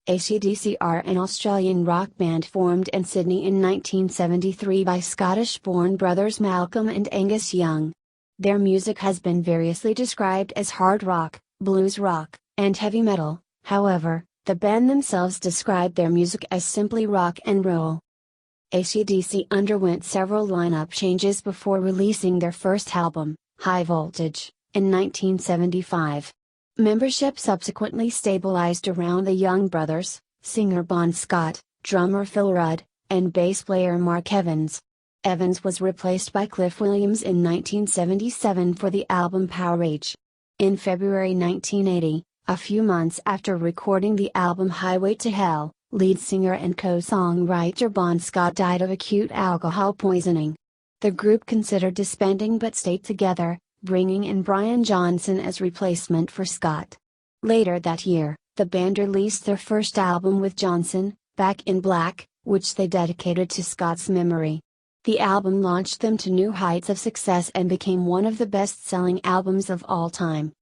AC/DC are an Australian rock band formed in Sydney in 1973 by Scottish-born brothers Malcolm and Angus Young. Their music has been variously described as hard rock, blues rock, and heavy metal. However, the band themselves describe their music as simply rock and roll. AC/DC underwent several lineup changes before releasing their first album, High Voltage, in 1975. Membership subsequently stabilized around the Young brothers, singer Bon Scott, drummer Phil Rudd, and bass player Mark Evans. Evans was replaced by Cliff Williams in 1977 for the album Powerage. In February 1980, a few months after recording the album Highway to Hell, lead singer and co-songwriter Bon Scott died of acute alcohol poisoning. The group considered disbanding but stayed together, bringing in Brian Johnson as replacement for Scott. Later that year, the band released their first album with Johnson, Back in Black, which they dedicated to Scott's memory. The album launched them to new heights of success and became one of the best-selling albums of all time.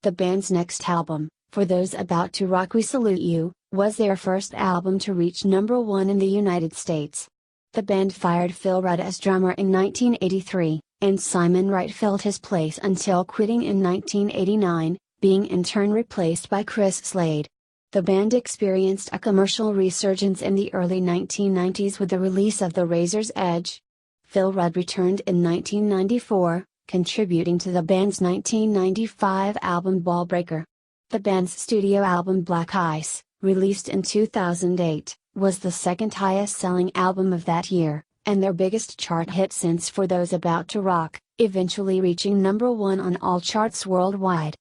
The band's next album, For Those About to Rock We Salute You, was their first album to reach #1 in the United States. The band fired Phil Rudd as drummer in 1983, and Simon Wright filled his place until quitting in 1989, being in turn replaced by Chris Slade. The band experienced a commercial resurgence in the early 1990s with the release of The Razor's Edge. Phil Rudd returned in 1994, contributing to the band's 1995 album Ballbreaker. The band's studio album Black Ice, released in 2008, was the second highest-selling album of that year, and their biggest chart hit since For Those About to Rock, eventually reaching #1 on all charts worldwide.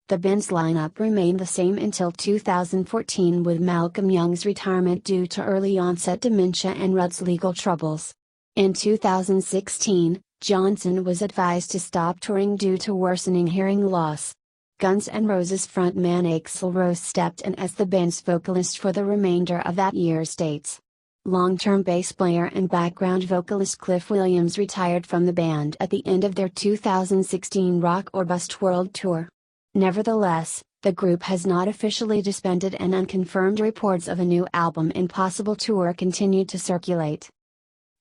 The band's lineup remained the same until 2014 with Malcolm Young's retirement due to early-onset dementia and Rudd's legal troubles. In 2016, Johnson was advised to stop touring due to worsening hearing loss. Guns N' Roses frontman Axl Rose stepped in as the band's vocalist for the remainder of that year's dates. Long-term bass player and background vocalist Cliff Williams retired from the band at the end of their 2016 Rock or Bust World Tour. Nevertheless, the group has not officially disbanded, and unconfirmed reports of a new album and possible tour continue to circulate.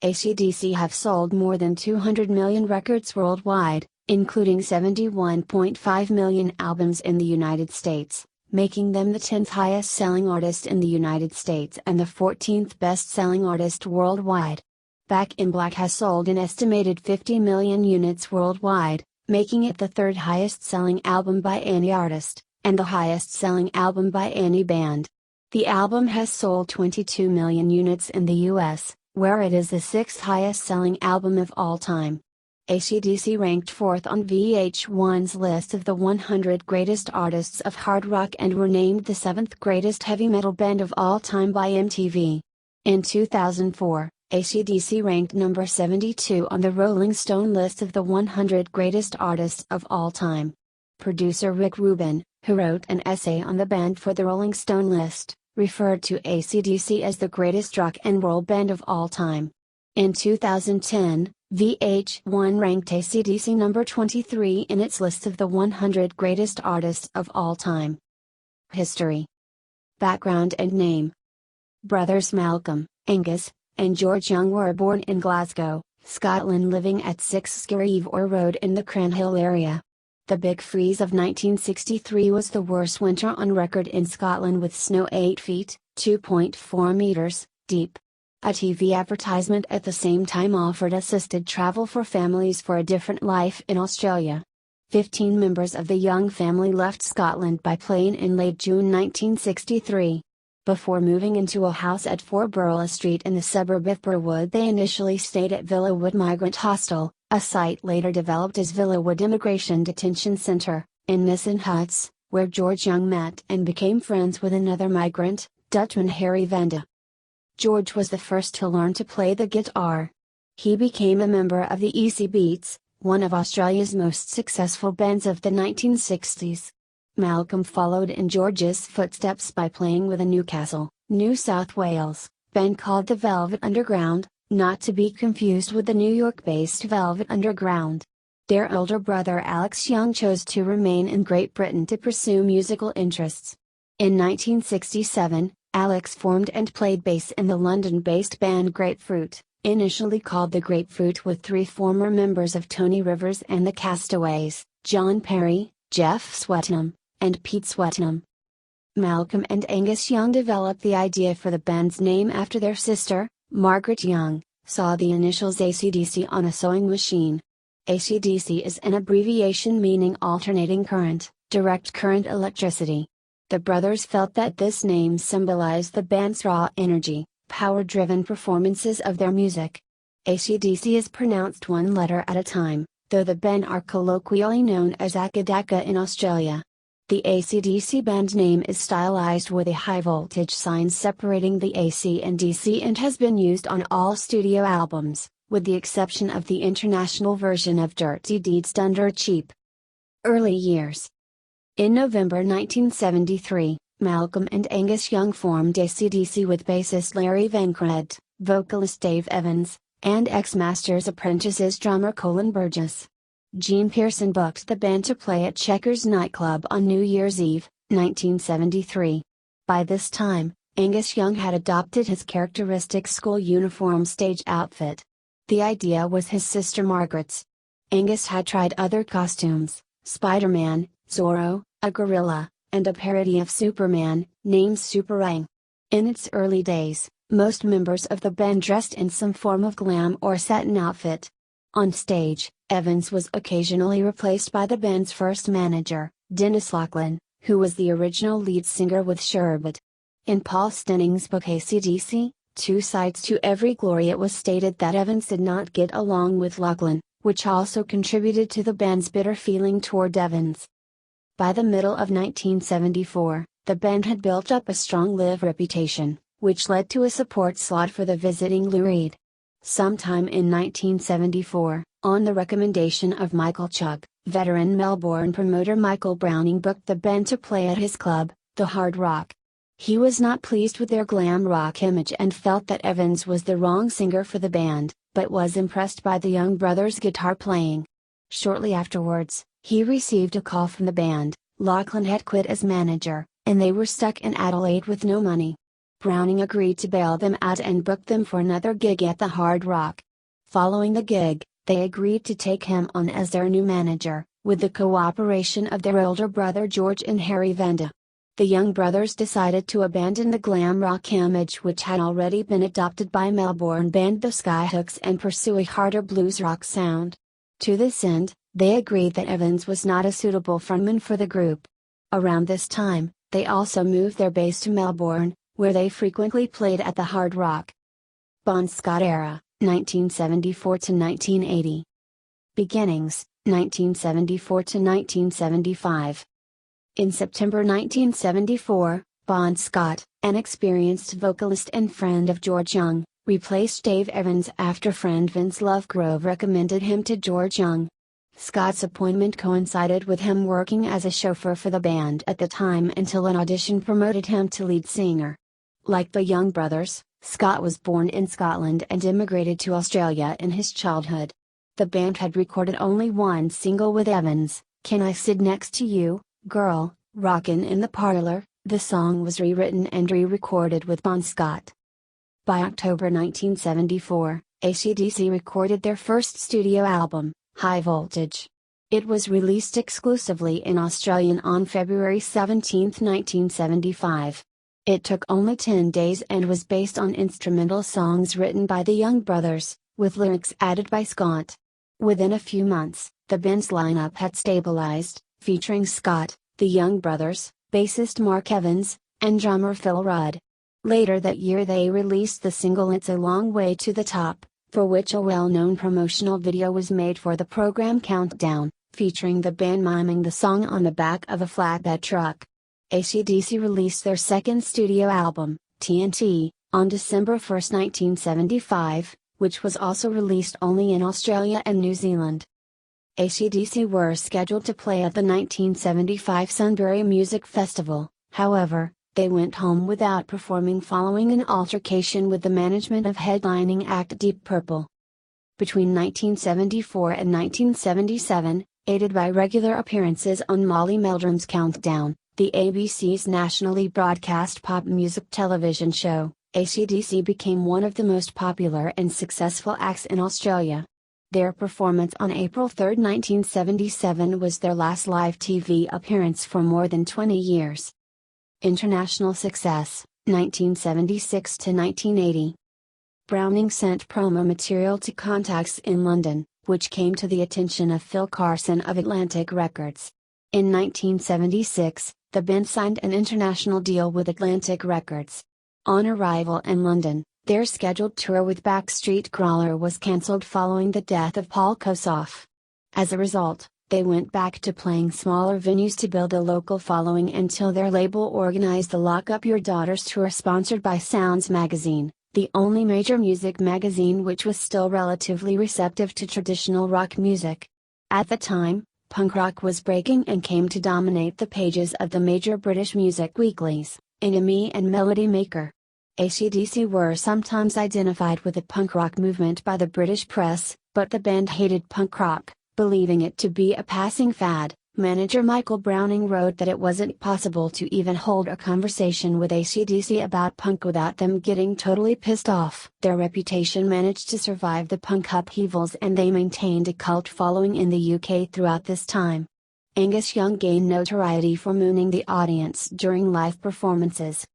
AC/DC have sold more than 200 million records worldwide, including 71.5 million albums in the United States, making them the 10th highest-selling artist in the United States and the 14th best-selling artist worldwide. Back in Black has sold an estimated 50 million units worldwide, making it the third highest-selling album by any artist, and the highest-selling album by any band. The album has sold 22 million units in the US, where it is the sixth highest-selling album of all time. AC/DC ranked fourth on VH1's list of the 100 greatest artists of hard rock and were named the seventh greatest heavy metal band of all time by MTV. In 2004, AC/DC ranked number 72 on the Rolling Stone list of the 100 greatest artists of all time. Producer Rick Rubin, who wrote an essay on the band for the Rolling Stone list, referred to AC/DC as the greatest rock and roll band of all time. In 2010, VH1 ranked AC/DC number 23 in its list of the 100 greatest artists of all time. History. Background and name. Brothers Malcolm, Angus, and George Young were born in Glasgow, Scotland, living at 6 Skerrievor Road in the Cranhill area. The Big Freeze of 1963 was the worst winter on record in Scotland, with snow 8 feet, 2.4 meters, deep. A TV advertisement at the same time offered assisted travel for families for a different life in Australia. 15 members of the Young family left Scotland by plane in late June 1963. Before moving into a house at 4 Burla Street in the suburb of Burwood, they initially stayed at Villawood Migrant Hostel, a site later developed as Villawood Immigration Detention Centre, in Nissen Huts, where George Young met and became friends with another migrant, Dutchman Harry Vanda. George was the first to learn to play the guitar. He became a member of the Easy Beats, one of Australia's most successful bands of the 1960s. Malcolm followed in George's footsteps by playing with a Newcastle, New South Wales, band called the Velvet Underground, not to be confused with the New York-based Velvet Underground. Their older brother Alex Young chose to remain in Great Britain to pursue musical interests. In 1967, Alex formed and played bass in the London-based band Grapefruit, initially called the Grapefruit, with three former members of Tony Rivers and the Castaways, John Perry, Jeff Swetnam, and Pete Swetnam. Malcolm and Angus Young developed the idea for the band's name after their sister, Margaret Young, saw the initials AC/DC on a sewing machine. AC/DC is an abbreviation meaning alternating current, direct current electricity. The brothers felt that this name symbolized the band's raw energy, power-driven performances of their music. AC/DC is pronounced one letter at a time, though the band are colloquially known as Akadaka in Australia. The AC/DC band name is stylized with a high-voltage sign separating the AC and DC and has been used on all studio albums, with the exception of the international version of Dirty Deeds Done Dirt Cheap. Early years. In November 1973, Malcolm and Angus Young formed AC/DC with bassist Larry Vancred, vocalist Dave Evans, and ex-Masters Apprentices drummer Colin Burgess. Gene Pearson booked the band to play at Checkers nightclub on New Year's Eve, 1973. By this time, Angus Young had adopted his characteristic school uniform stage outfit. The idea was his sister Margaret's. Angus had tried other costumes: Spider-Man, Zorro, a gorilla, and a parody of Superman, named Superang. In its early days, most members of the band dressed in some form of glam or satin outfit. On stage, Evans was occasionally replaced by the band's first manager, Dennis Laughlin, who was the original lead singer with Sherbet. In Paul Stenning's book AC/DC, Two Sides to Every Glory, it was stated that Evans did not get along with Laughlin, which also contributed to the band's bitter feeling toward Evans. By the middle of 1974, the band had built up a strong live reputation, which led to a support slot for the visiting Lou Reed. Sometime in 1974, on the recommendation of Michael Chugg, veteran Melbourne promoter Michael Browning booked the band to play at his club, the Hard Rock. He was not pleased with their glam rock image and felt that Evans was the wrong singer for the band, but was impressed by the Young brothers' guitar playing. Shortly afterwards, he received a call from the band. Laughlin had quit as manager, and they were stuck in Adelaide with no money. Browning agreed to bail them out and booked them for another gig at the Hard Rock. Following the gig, they agreed to take him on as their new manager, with the cooperation of their older brother George and Harry Vanda. The Young brothers decided to abandon the glam rock image which had already been adopted by Melbourne band the Skyhooks and pursue a harder blues rock sound. To this end, they agreed that Evans was not a suitable frontman for the group. Around this time, they also moved their base to Melbourne, where they frequently played at the Hard Rock. Bon Scott era, 1974 to 1980. Beginnings, 1974 to 1975. In September 1974, Bon Scott, an experienced vocalist and friend of George Young, replaced Dave Evans after friend Vince Lovegrove recommended him to George Young. Scott's appointment coincided with him working as a chauffeur for the band at the time until an audition promoted him to lead singer. Like the Young brothers, Scott was born in Scotland and immigrated to Australia in his childhood. The band had recorded only one single with Evans, Can I Sit Next to You, Girl, Rockin' in the Parlor. The song was rewritten and re-recorded with Bon Scott. By October 1974, AC/DC recorded their first studio album, High Voltage. It was released exclusively in Australia on February 17, 1975. It took only 10 days and was based on instrumental songs written by the Young brothers, with lyrics added by Scott. Within a few months, the band's lineup had stabilized, featuring Scott, the Young brothers, bassist Mark Evans, and drummer Phil Rudd. Later that year they released the single It's a Long Way to the Top, for which a well-known promotional video was made for the program Countdown, featuring the band miming the song on the back of a flatbed truck. AC/DC released their second studio album, TNT, on December 1, 1975, which was also released only in Australia and New Zealand. AC/DC were scheduled to play at the 1975 Sunbury Music Festival, however, they went home without performing following an altercation with the management of headlining act Deep Purple. Between 1974 and 1977, aided by regular appearances on Molly Meldrum's Countdown, the ABC's nationally broadcast pop music television show, AC/DC became one of the most popular and successful acts in Australia. Their performance on April 3, 1977 was their last live TV appearance for more than 20 years. International success, 1976 to 1980. Browning sent promo material to contacts in London, which came to the attention of Phil Carson of Atlantic Records. In 1976, the band signed an international deal with Atlantic Records. On arrival in London, their scheduled tour with Backstreet Crawler was cancelled following the death of Paul Kossoff. As a result, they went back to playing smaller venues to build a local following until their label organized the Lock Up Your Daughters tour sponsored by Sounds magazine, the only major music magazine which was still relatively receptive to traditional rock music. At the time, punk rock was breaking and came to dominate the pages of the major British music weeklies, NME and Melody Maker. AC/DC were sometimes identified with the punk rock movement by the British press, but the band hated punk rock, believing it to be a passing fad. Manager Michael Browning wrote that it wasn't possible to even hold a conversation with AC/DC about punk without them getting totally pissed off. Their reputation managed to survive the punk upheavals and they maintained a cult following in the UK throughout this time. Angus Young gained notoriety for mooning the audience during live performances.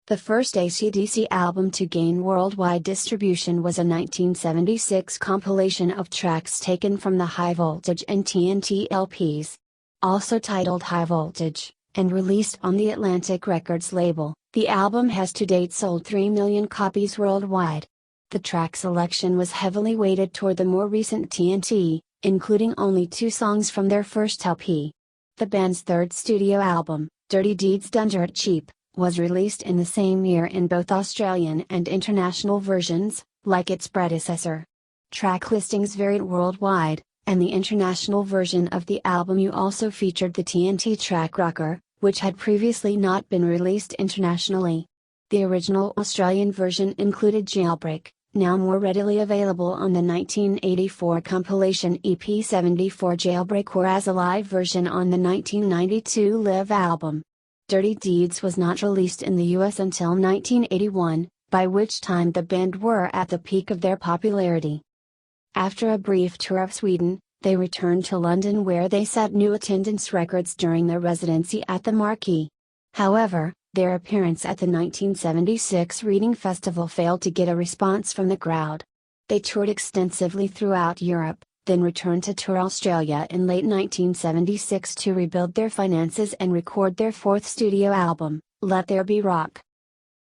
The first AC/DC album to gain worldwide distribution was a 1976 compilation of tracks taken from the High Voltage and TNT LPs. Also titled High Voltage, and released on the Atlantic Records label, the album has to date sold 3 million copies worldwide. The track selection was heavily weighted toward the more recent TNT, including only 2 songs from their first LP. The band's third studio album, Dirty Deeds Done Dirt Cheap, was released in the same year in both Australian and international versions, like its predecessor. Track listings varied worldwide, and the international version of the album also featured the TNT track Rocker, which had previously not been released internationally. The original Australian version included Jailbreak, now more readily available on the 1984 compilation EP 74 Jailbreak, or as a live version on the 1992 Live album. Dirty Deeds was not released in the US until 1981, by which time the band were at the peak of their popularity. After a brief tour of Sweden, they returned to London where they set new attendance records during their residency at the Marquee. However, their appearance at the 1976 Reading Festival failed to get a response from the crowd. They toured extensively throughout Europe, then returned to tour Australia in late 1976 to rebuild their finances and record their fourth studio album, Let There Be Rock.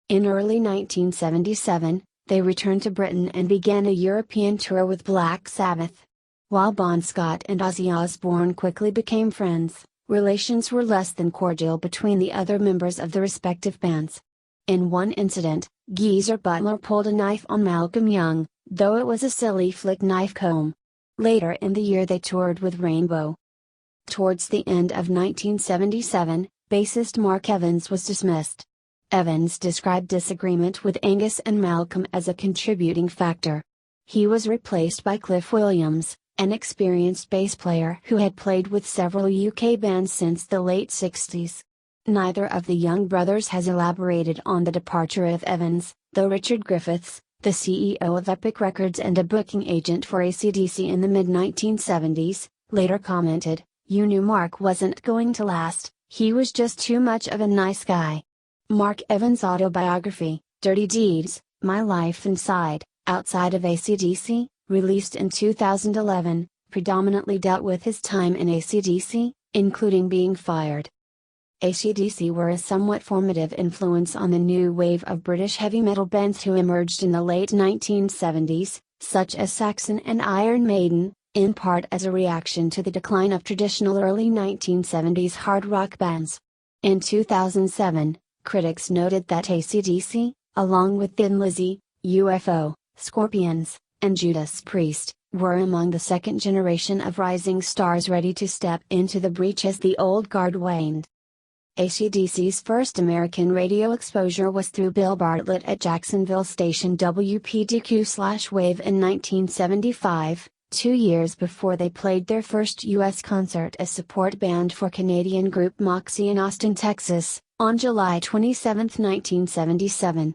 In early 1977, they returned to Britain and began a European tour with Black Sabbath. While Bon Scott and Ozzy Osbourne quickly became friends, relations were less than cordial between the other members of the respective bands. In one incident, Geezer Butler pulled a knife on Malcolm Young, though it was a silly flick knife comb. Later in the year they toured with Rainbow. Towards the end of 1977, bassist Mark Evans was dismissed. Evans described disagreement with Angus and Malcolm as a contributing factor. He was replaced by Cliff Williams, an experienced bass player who had played with several UK bands since the late 60s. Neither of the Young brothers has elaborated on the departure of Evans, though Richard Griffiths, the CEO of Epic Records and a booking agent for AC/DC in the mid-1970s, later commented, "You knew Mark wasn't going to last, he was just too much of a nice guy." Mark Evans' autobiography, Dirty Deeds, My Life Inside, Outside of AC/DC, released in 2011, predominantly dealt with his time in AC/DC, including being fired. AC/DC were a somewhat formative influence on the new wave of British heavy metal bands who emerged in the late 1970s, such as Saxon and Iron Maiden, in part as a reaction to the decline of traditional early 1970s hard rock bands. In 2007, critics noted that AC/DC, along with Thin Lizzy, UFO, Scorpions, and Judas Priest, were among the second generation of rising stars ready to step into the breach as the old guard waned. AC/DC's first American radio exposure was through Bill Bartlett at Jacksonville station WPDQ/Wave in 1975, 2 years before they played their first U.S. concert as support band for Canadian group Moxie in Austin, Texas, on July 27, 1977.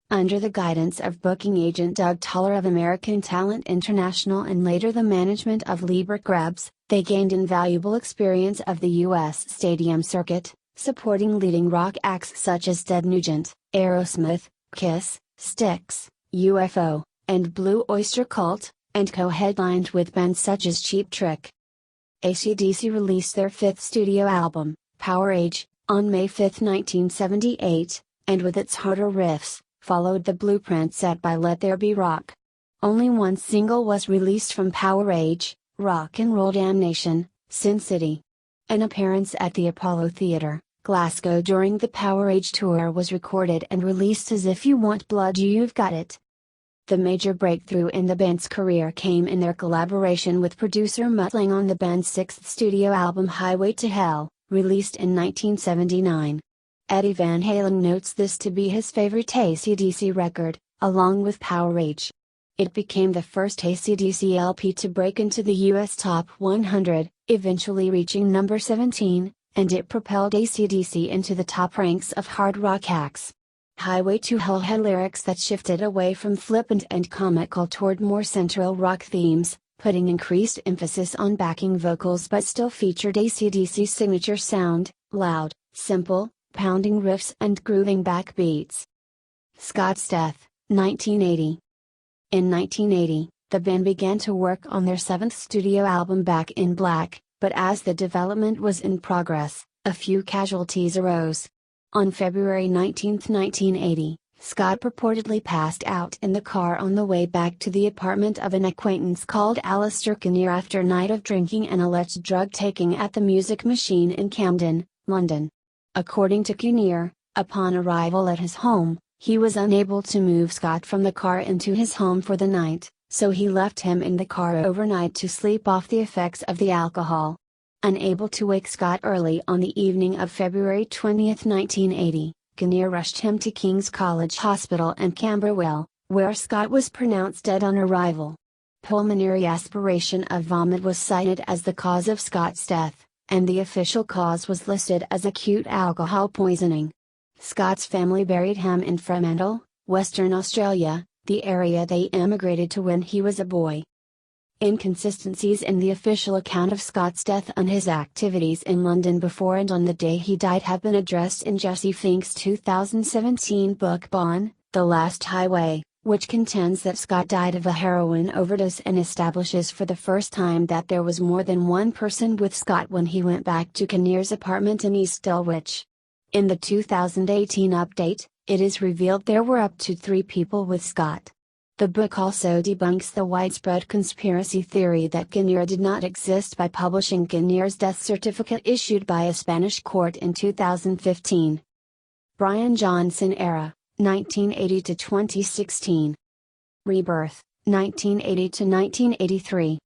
Under the guidance of booking agent Doug Toller of American Talent International and later the management of Lieber Krebs, they gained invaluable experience of the U.S. stadium circuit, supporting leading rock acts such as Ted Nugent, Aerosmith, Kiss, Styx, UFO, and Blue Oyster Cult, and co-headlined with bands such as Cheap Trick. AC/DC released their fifth studio album, Power Age, on May 5, 1978, and with its harder riffs, followed the blueprint set by Let There Be Rock. Only one single was released from Power Age, Rock and Roll Damnation, Sin City. An appearance at the Apollo Theatre, Glasgow during the Power Age tour was recorded and released as If You Want Blood You've Got It. The major breakthrough in the band's career came in their collaboration with producer Mutt Lange on the band's sixth studio album Highway to Hell, released in 1979. Eddie Van Halen notes this to be his favorite AC/DC record, along with Power Age. It became the first AC/DC LP to break into the US Top 100, eventually reaching number 17, and it propelled AC/DC into the top ranks of hard rock acts. Highway to Hell had lyrics that shifted away from flippant and comical toward more central rock themes, putting increased emphasis on backing vocals but still featured AC/DC's signature sound, loud, simple, pounding riffs and grooving backbeats. Scott's death, 1980. In 1980, the band began to work on their seventh studio album Back in Black, but as the development was in progress, a few casualties arose. On February 19, 1980, Scott purportedly passed out in the car on the way back to the apartment of an acquaintance called Alistair Kinnear after a night of drinking and alleged drug-taking at the Music Machine in Camden, London. According to Kinnear, upon arrival at his home, he was unable to move Scott from the car into his home for the night, so he left him in the car overnight to sleep off the effects of the alcohol. Unable to wake Scott early on the evening of February 20, 1980, Kinnear rushed him to King's College Hospital in Camberwell, where Scott was pronounced dead on arrival. Pulmonary aspiration of vomit was cited as the cause of Scott's death, and the official cause was listed as acute alcohol poisoning. Scott's family buried him in Fremantle, Western Australia, the area they emigrated to when he was a boy. Inconsistencies in the official account of Scott's death and his activities in London before and on the day he died have been addressed in Jesse Fink's 2017 book Bon, The Last Highway, which contends that Scott died of a heroin overdose and establishes for the first time that there was more than one person with Scott when he went back to Kinnear's apartment in East Dulwich. In the 2018 update, it is revealed there were up to 3 people with Scott. The book also debunks the widespread conspiracy theory that Kinnear did not exist by publishing Kinnear's death certificate issued by a Spanish court in 2015. Brian Johnson era, 1980 to 2016. Rebirth, 1980 to 1983.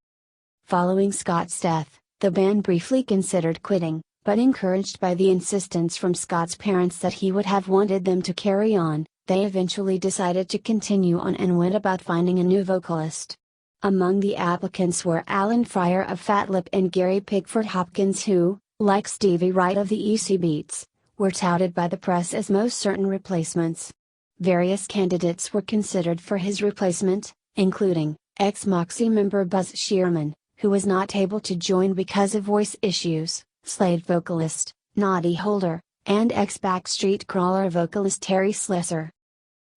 Following Scott's death, the band briefly considered quitting, but encouraged by the insistence from Scott's parents that he would have wanted them to carry on, they eventually decided to continue on and went about finding a new vocalist. Among the applicants were Alan Fryer of Fat Lip and Gary Pickford Hopkins who, like Stevie Wright of the EC Beats, were touted by the press as most certain replacements. Various candidates were considered for his replacement, including ex-Moxie member Buzz Shearman, who was not able to join because of voice issues, Slade vocalist, Noddy Holder, and ex-Backstreet Crawler vocalist Terry Slessor.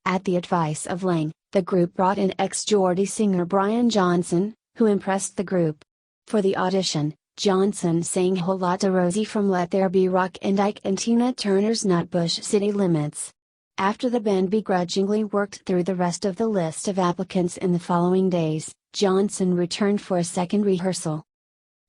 At the advice of Lange, the group brought in ex-Geordie singer Brian Johnson, who impressed the group. For the audition, Johnson sang Whole Lotta Rosie from Let There Be Rock and Ike and Tina Turner's Nutbush City Limits. After the band begrudgingly worked through the rest of the list of applicants in the following days, Johnson returned for a second rehearsal.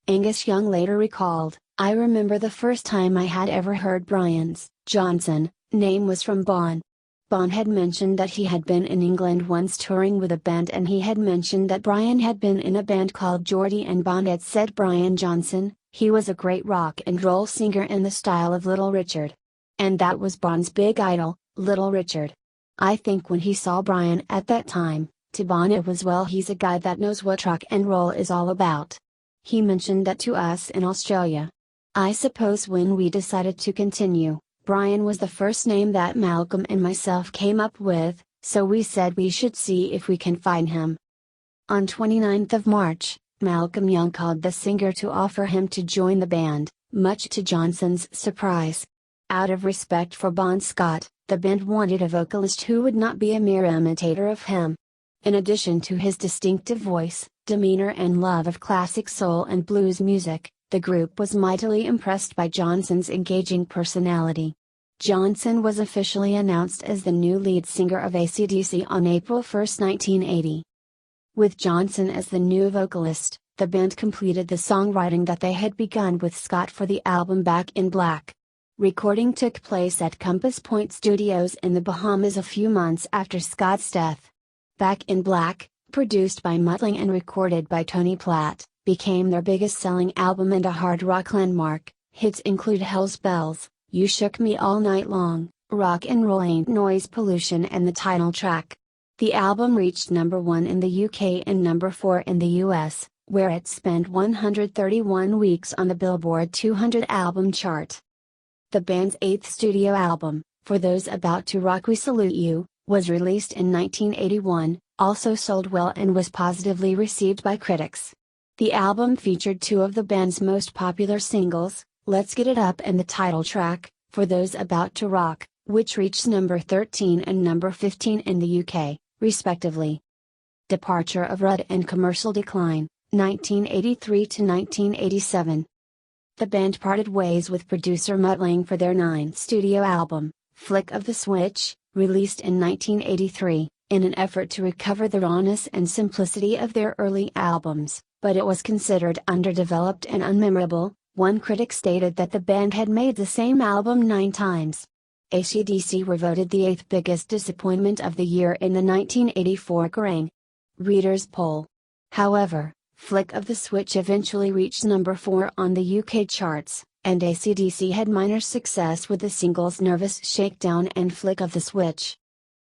Angus Young later recalled, "I remember the first time I had ever heard Brian's, Johnson, name was from Bon. Bon had mentioned that he had been in England once touring with a band and he had mentioned that Brian had been in a band called Geordie and Bon had said Brian Johnson, he was a great rock and roll singer in the style of Little Richard. And that was Bon's big idol, Little Richard. I think when he saw Brian at that time, to Bono was, "Well, he's a guy that knows what rock and roll is all about. He mentioned that to us in Australia. I suppose when we decided to continue, Brian was the first name that Malcolm and myself came up with, so we said we should see if we can find him." On 29th of March, Malcolm Young called the singer to offer him to join the band, much to Johnson's surprise. Out of respect for Bon Scott, the band wanted a vocalist who would not be a mere imitator of him. In addition to his distinctive voice, demeanor and love of classic soul and blues music, the group was mightily impressed by Johnson's engaging personality. Johnson was officially announced as the new lead singer of AC/DC on April 1, 1980. With Johnson as the new vocalist, the band completed the songwriting that they had begun with Scott for the album Back in Black. Recording took place at Compass Point Studios in the Bahamas a few months after Scott's death. Back in Black, produced by Muttling and recorded by Tony Platt, became their biggest selling album and a hard rock landmark. Hits include Hell's Bells, You Shook Me All Night Long, Rock and Roll Ain't Noise Pollution, and the title track. The album reached number 1 in the UK and number 4 in the US, where it spent 131 weeks on the Billboard 200 album chart. The band's 8th studio album, For Those About to Rock We Salute You, was released in 1981, also sold well and was positively received by critics. The album featured two of the band's most popular singles, Let's Get It Up and the title track, For Those About to Rock, which reached number 13 and number 15 in the UK, respectively. Departure of Rudd and commercial decline, 1983 to 1987. The band parted ways with producer Muttling for their 9th studio album, Flick of the Switch, released in 1983, in an effort to recover the rawness and simplicity of their early albums, but it was considered underdeveloped and unmemorable. One critic stated that the band had made the same album 9 times. AC/DC were voted the 8th biggest disappointment of the year in the 1984 Kerrang! Readers' poll. However, Flick of the Switch eventually reached number 4 on the UK charts, and AC/DC had minor success with the singles Nervous Shakedown and Flick of the Switch.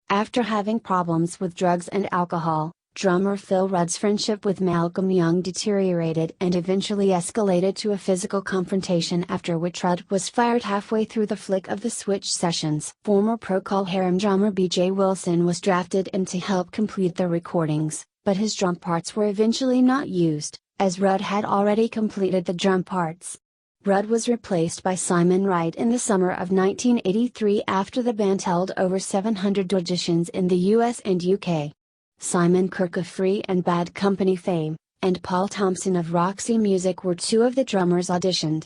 After having problems with drugs and alcohol, drummer Phil Rudd's friendship with Malcolm Young deteriorated and eventually escalated to a physical confrontation, after which Rudd was fired halfway through the Flick of the Switch sessions. Former Procol Harum drummer B.J. Wilson was drafted in to help complete the recordings, but his drum parts were eventually not used, as Rudd had already completed the drum parts. Rudd was replaced by Simon Wright in the summer of 1983 after the band held over 700 auditions in the US and UK. Simon Kirke of Free and Bad Company fame, and Paul Thompson of Roxy Music were two of the drummers auditioned.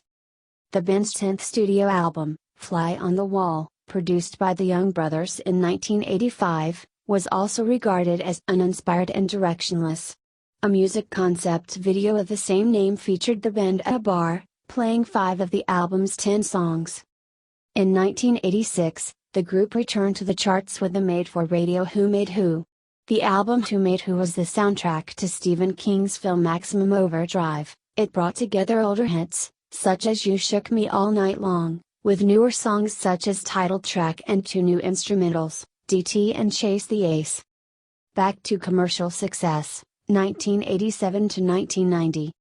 The band's 10th studio album, Fly on the Wall, produced by the Young Brothers in 1985, was also regarded as uninspired and directionless. A music concept video of the same name featured the band at a bar, playing 5 of the album's 10 songs. In 1986, the group returned to the charts with the made-for-radio Who Made Who. The album Who Made Who was the soundtrack to Stephen King's film Maximum Overdrive. It brought together older hits, such as You Shook Me All Night Long, with newer songs such as title track and 2 new instrumentals, DT and Chase the Ace. Back to commercial success, 1987 to 1990.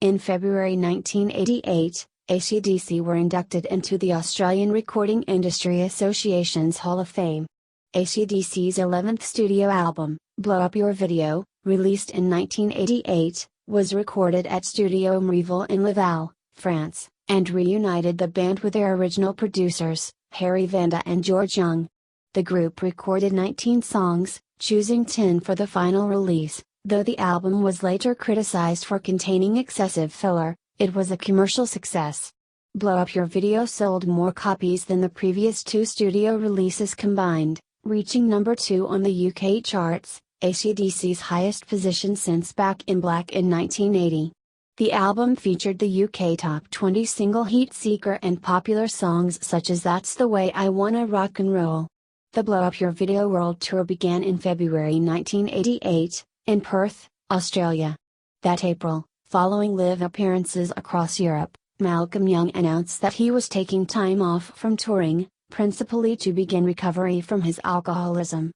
In February 1988, AC/DC were inducted into the Australian Recording Industry Association's Hall of Fame. AC/DC's 11th studio album, Blow Up Your Video, released in 1988, was recorded at Studio Mreville in Laval, France, and reunited the band with their original producers, Harry Vanda and George Young. The group recorded 19 songs, choosing 10 for the final release. Though the album was later criticized for containing excessive filler, it was a commercial success. Blow Up Your Video sold more copies than the previous 2 studio releases combined, reaching number 2 on the UK charts, AC/DC's highest position since Back in Black in 1980. The album featured the UK Top 20 single Heat Seeker and popular songs such as That's the Way I Wanna Rock and Roll. The Blow Up Your Video World Tour began in February 1988, in Perth, Australia. That April, following live appearances across Europe, Malcolm Young announced that he was taking time off from touring, principally to begin recovery from his alcoholism.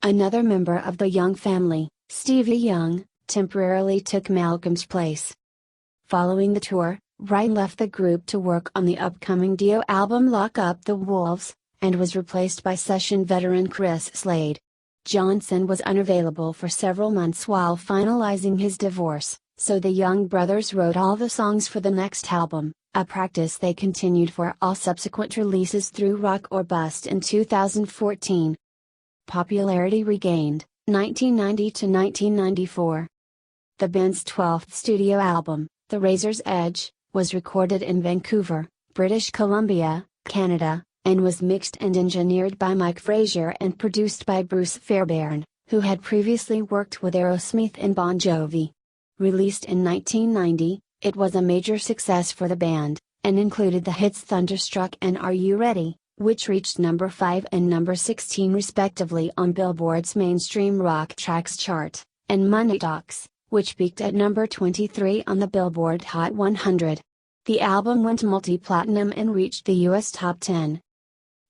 Another member of the Young family, Stevie Young, temporarily took Malcolm's place. Following the tour, Wright left the group to work on the upcoming Dio album Lock Up the Wolves, and was replaced by session veteran Chris Slade. Johnson was unavailable for several months while finalizing his divorce, so the Young brothers wrote all the songs for the next album, a practice they continued for all subsequent releases through Rock or Bust in 2014. Popularity regained, 1990 to 1994. The band's 12th studio album, The Razor's Edge, was recorded in Vancouver, British Columbia, Canada, and was mixed and engineered by Mike Frazier and produced by Bruce Fairbairn, who had previously worked with Aerosmith and Bon Jovi. Released in 1990, it was a major success for the band, and included the hits Thunderstruck and Are You Ready, which reached number 5 and number 16 respectively on Billboard's mainstream rock tracks chart, and Money Talks, which peaked at number 23 on the Billboard Hot 100. The album went multi-platinum and reached the US top 10.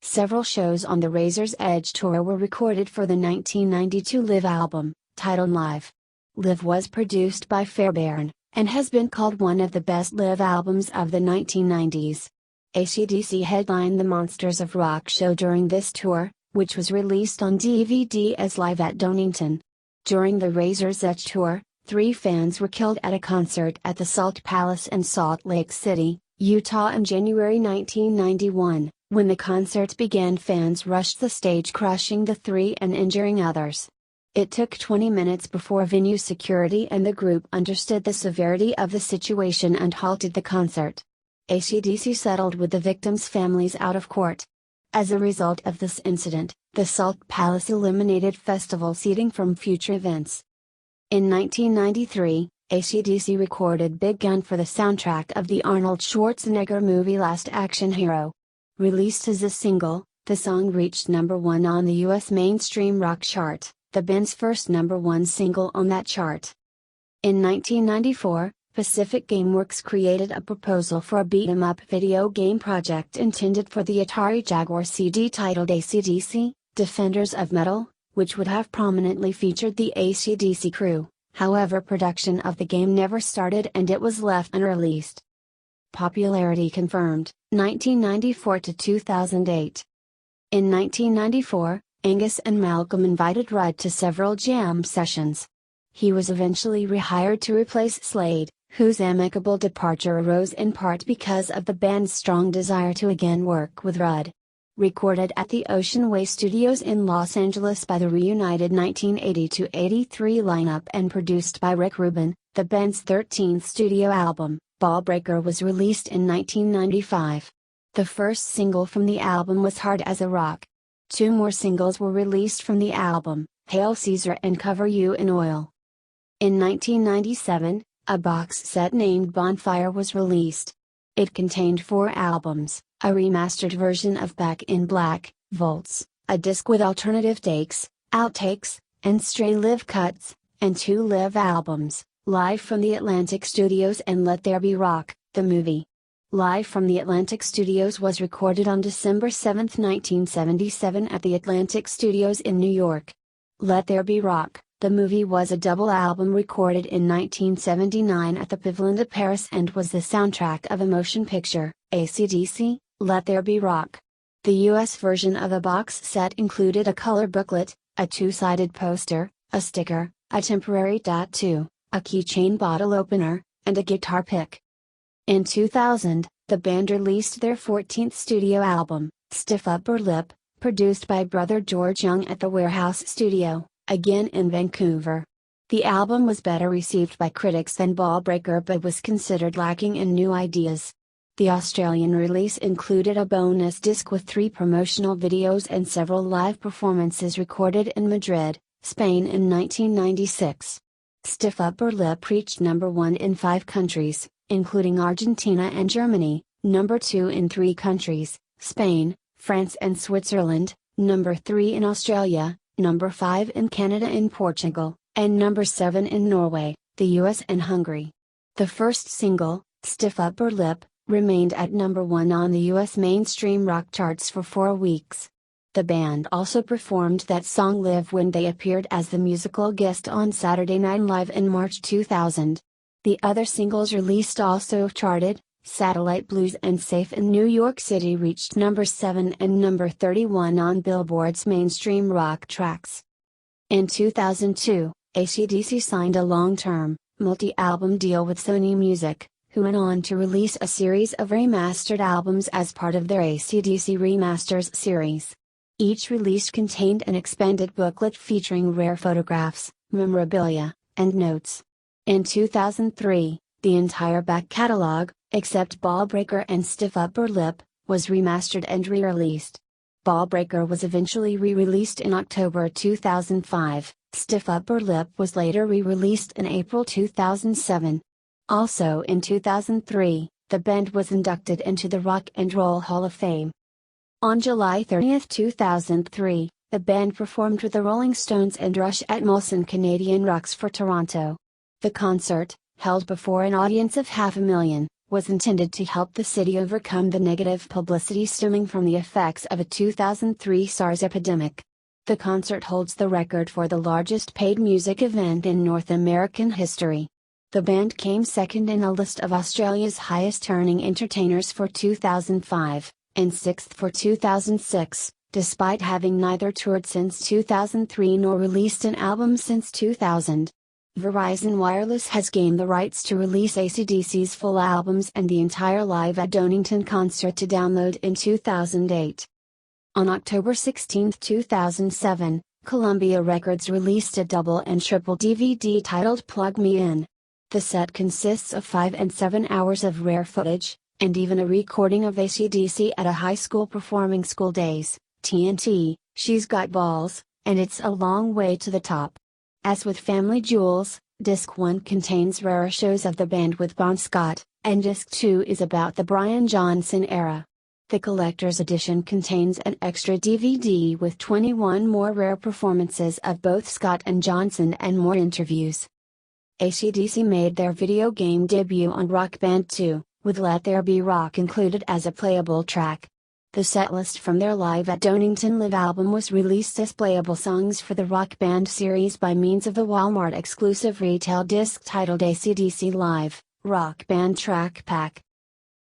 Several shows on the Razor's Edge tour were recorded for the 1992 Live album, titled Live. Live was produced by Fairbairn, and has been called one of the best live albums of the 1990s. AC/DC headlined the Monsters of Rock show during this tour, which was released on DVD as Live at Donington. During the Razor's Edge tour, 3 fans were killed at a concert at the Salt Palace in Salt Lake City, Utah in January 1991. When the concert began, fans rushed the stage, crushing the 3 and injuring others. It took 20 minutes before venue security and the group understood the severity of the situation and halted the concert. AC/DC settled with the victims' families out of court. As a result of this incident, the Salt Palace eliminated festival seating from future events. In 1993, AC/DC recorded Big Gun for the soundtrack of the Arnold Schwarzenegger movie Last Action Hero. Released as a single, the song reached number 1 on the US mainstream rock chart, the band's first number 1 single on that chart. In 1994, Pacific Gameworks created a proposal for a beat-em-up video game project intended for the Atari Jaguar CD titled AC/DC, Defenders of Metal, which would have prominently featured the AC/DC crew. However, production of the game never started and it was left unreleased. Popularity confirmed, 1994 to 2008. In 1994, Angus and Malcolm invited Rudd to several jam sessions. He was eventually rehired to replace Slade, whose amicable departure arose in part because of the band's strong desire to again work with Rudd. Recorded at the Ocean Way Studios in Los Angeles by the reunited 1980-83 lineup and produced by Rick Rubin, the band's 13th studio album, Ballbreaker, was released in 1995. The first single from the album was Hard as a Rock. 2 more singles were released from the album, Hail Caesar and Cover You in Oil. In 1997, a box set named Bonfire was released. It contained 4 albums, a remastered version of Back in Black, Volts, a disc with alternative takes, outtakes, and stray live cuts, and 2 live albums, Live from the Atlantic Studios and Let There Be Rock, the movie. Live from the Atlantic Studios was recorded on December 7, 1977 at the Atlantic Studios in New York. Let There Be Rock, the movie, was a double album recorded in 1979 at the Pavillon de Paris and was the soundtrack of a motion picture, AC/DC, Let There Be Rock. The US version of the box set included a color booklet, a 2-sided poster, a sticker, a temporary tattoo, a keychain bottle opener, and a guitar pick. In 2000, the band released their 14th studio album, Stiff Upper Lip, produced by brother George Young at the Warehouse Studio, again in Vancouver. The album was better received by critics than Ballbreaker but was considered lacking in new ideas. The Australian release included a bonus disc with 3 promotional videos and several live performances recorded in Madrid, Spain in 1996. Stiff Upper Lip reached number 1 in 5 countries, including Argentina and Germany, number 2 in 3 countries, Spain, France and Switzerland, number 3 in Australia, number 5 in Canada and Portugal, and number 7 in Norway, the US and Hungary. The first single, Stiff Upper Lip, remained at number 1 on the US mainstream rock charts for 4 weeks. The band also performed that song live when they appeared as the musical guest on Saturday Night Live in March 2000. The other singles released also charted. Satellite Blues and Safe in New York City reached number 7 and number 31 on Billboard's mainstream rock tracks. In 2002, AC/DC signed a long-term, multi-album deal with Sony Music, who went on to release a series of remastered albums as part of their AC/DC Remasters series. Each release contained an expanded booklet featuring rare photographs, memorabilia, and notes. In 2003, the entire back catalog, except Ballbreaker and Stiff Upper Lip, was remastered and re-released. Ballbreaker was eventually re-released in October 2005, Stiff Upper Lip was later re-released in April 2007. Also in 2003, the band was inducted into the Rock and Roll Hall of Fame. On July 30, 2003, the band performed with the Rolling Stones and Rush at Molson Canadian Rocks for Toronto. The concert, held before an audience of 500,000, was intended to help the city overcome the negative publicity stemming from the effects of a 2003 SARS epidemic. The concert holds the record for the largest paid music event in North American history. The band came second in a list of Australia's highest-earning entertainers for 2005, and sixth for 2006, despite having neither toured since 2003 nor released an album since 2000. Verizon Wireless has gained the rights to release AC/DC's full albums and the entire Live at Donington concert to download in 2008. On October 16, 2007, Columbia Records released a double and triple DVD titled Plug Me In. The set consists of 5 and 7 hours of rare footage, and even a recording of AC/DC at a high school performing School Days, TNT, She's Got Balls, and It's a Long Way to the Top. As with Family Jewels, Disc 1 contains rarer shows of the band with Bon Scott, and Disc 2 is about the Brian Johnson era. The collector's edition contains an extra DVD with 21 more rare performances of both Scott and Johnson and more interviews. AC/DC made their video game debut on Rock Band 2, with Let There Be Rock included as a playable track. The setlist from their Live at Donington Live album was released as playable songs for the Rock Band series by means of the Walmart exclusive retail disc titled AC/DC Live, Rock Band Track Pack.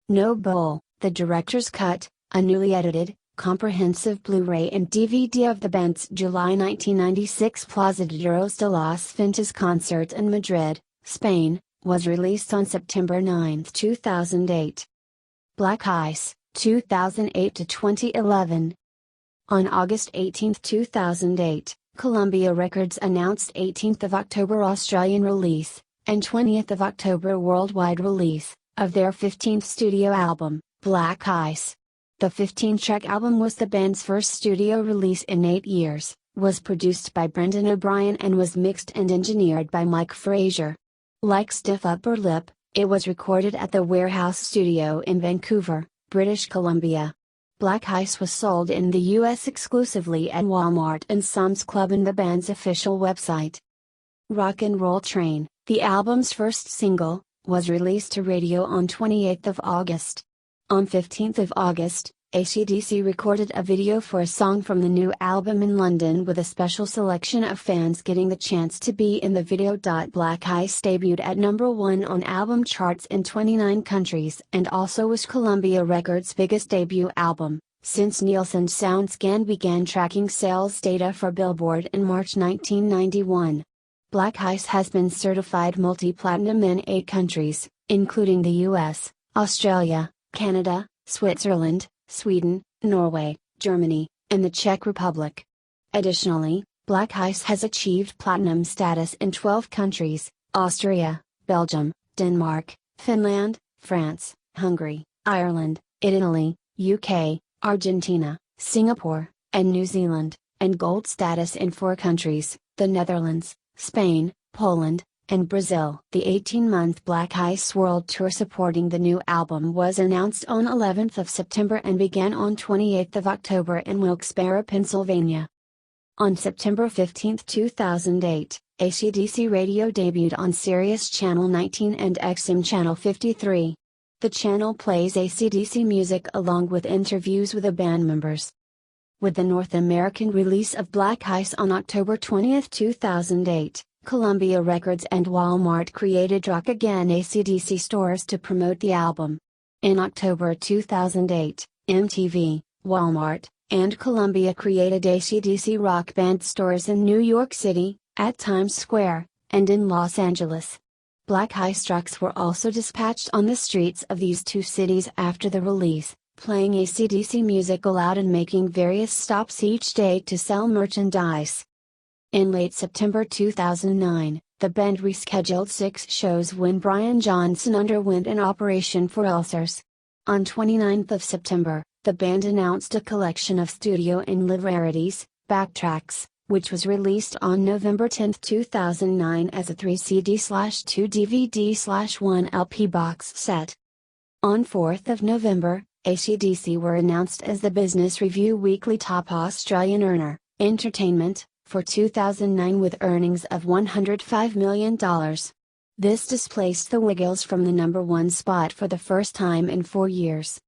No Bull, the director's cut, a newly edited, comprehensive Blu-ray and DVD of the band's July 1996 Plaza de Toros de las Ventas concert in Madrid, Spain, was released on September 9, 2008. Black Ice, 2008 to 2011. On August 18, 2008, Columbia Records announced 18th of October Australian release, and 20th of October worldwide release, of their 15th studio album, Black Ice. The 15-track album was the band's first studio release in 8 years, was produced by Brendan O'Brien and was mixed and engineered by Mike Frazier. Like Stiff Upper Lip, it was recorded at the Warehouse Studio in Vancouver, British Columbia. Black Ice was sold in the US exclusively at Walmart and Sam's Club and the band's official website. Rock and Roll Train, the album's first single, was released to radio on 28th of August. On 15th of August, AC/DC recorded a video for a song from the new album in London with a special selection of fans getting the chance to be in the video. Black Ice debuted at number 1 on album charts in 29 countries and also was Columbia Records' biggest debut album, since Nielsen SoundScan began tracking sales data for Billboard in March 1991. Black Ice has been certified multi-platinum in 8 countries, including the US, Australia, Canada, Switzerland, Sweden, Norway, Germany, and the Czech Republic. Additionally, Black Ice has achieved platinum status in 12 countries: Austria, Belgium, Denmark, Finland, France, Hungary, Ireland, Italy, UK, Argentina, Singapore, and New Zealand, and gold status in 4 countries: the Netherlands, Spain, Poland, and Brazil. The 18-month Black Ice World Tour supporting the new album was announced on 11th of September and began on 28th of October in Wilkes-Barre, Pennsylvania. On September 15, 2008, AC/DC Radio debuted on Sirius Channel 19 and XM Channel 53. The channel plays AC/DC music along with interviews with the band members. With the North American release of Black Ice on October 20, 2008, Columbia Records and Walmart created Rock Again AC/DC stores to promote the album. In October 2008, MTV, Walmart, and Columbia created AC/DC Rock Band stores in New York City, at Times Square, and in Los Angeles. Black Ice trucks were also dispatched on the streets of these two cities after the release, playing AC/DC music aloud and making various stops each day to sell merchandise. In late September 2009, the band rescheduled 6 shows when Brian Johnson underwent an operation for ulcers. On 29 September, the band announced a collection of studio and live rarities, Backtracks, which was released on November 10, 2009 as a 3 CD/2 DVD/1 LP box set. On 4 November, AC/DC were announced as the Business Review Weekly Top Australian Earner, Entertainment, for 2009 with earnings of $105 million. This displaced the Wiggles from the #1 spot for the first time in 4 years.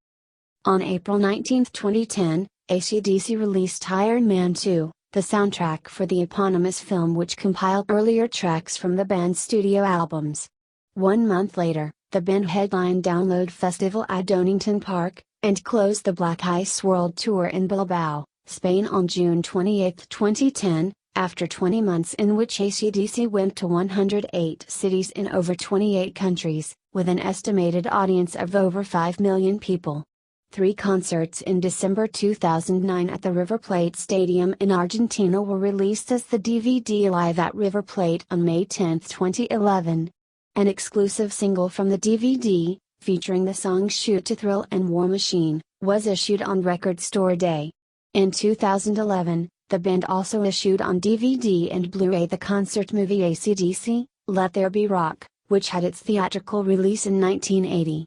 On April 19, 2010, AC/DC released Iron Man 2, the soundtrack for the eponymous film which compiled earlier tracks from the band's studio albums. 1 month later, the band headlined Download Festival at Donington Park, and closed the Black Ice World Tour in Bilbao, Spain on June 28, 2010, after 20 months in which AC/DC went to 108 cities in over 28 countries, with an estimated audience of over 5 million people. 3 concerts in December 2009 at the River Plate Stadium in Argentina were released as the DVD Live at River Plate on May 10, 2011. An exclusive single from the DVD, featuring the songs Shoot to Thrill and War Machine, was issued on Record Store Day. In 2011, the band also issued on DVD and Blu-ray the concert movie AC/DC, Let There Be Rock, which had its theatrical release in 1980.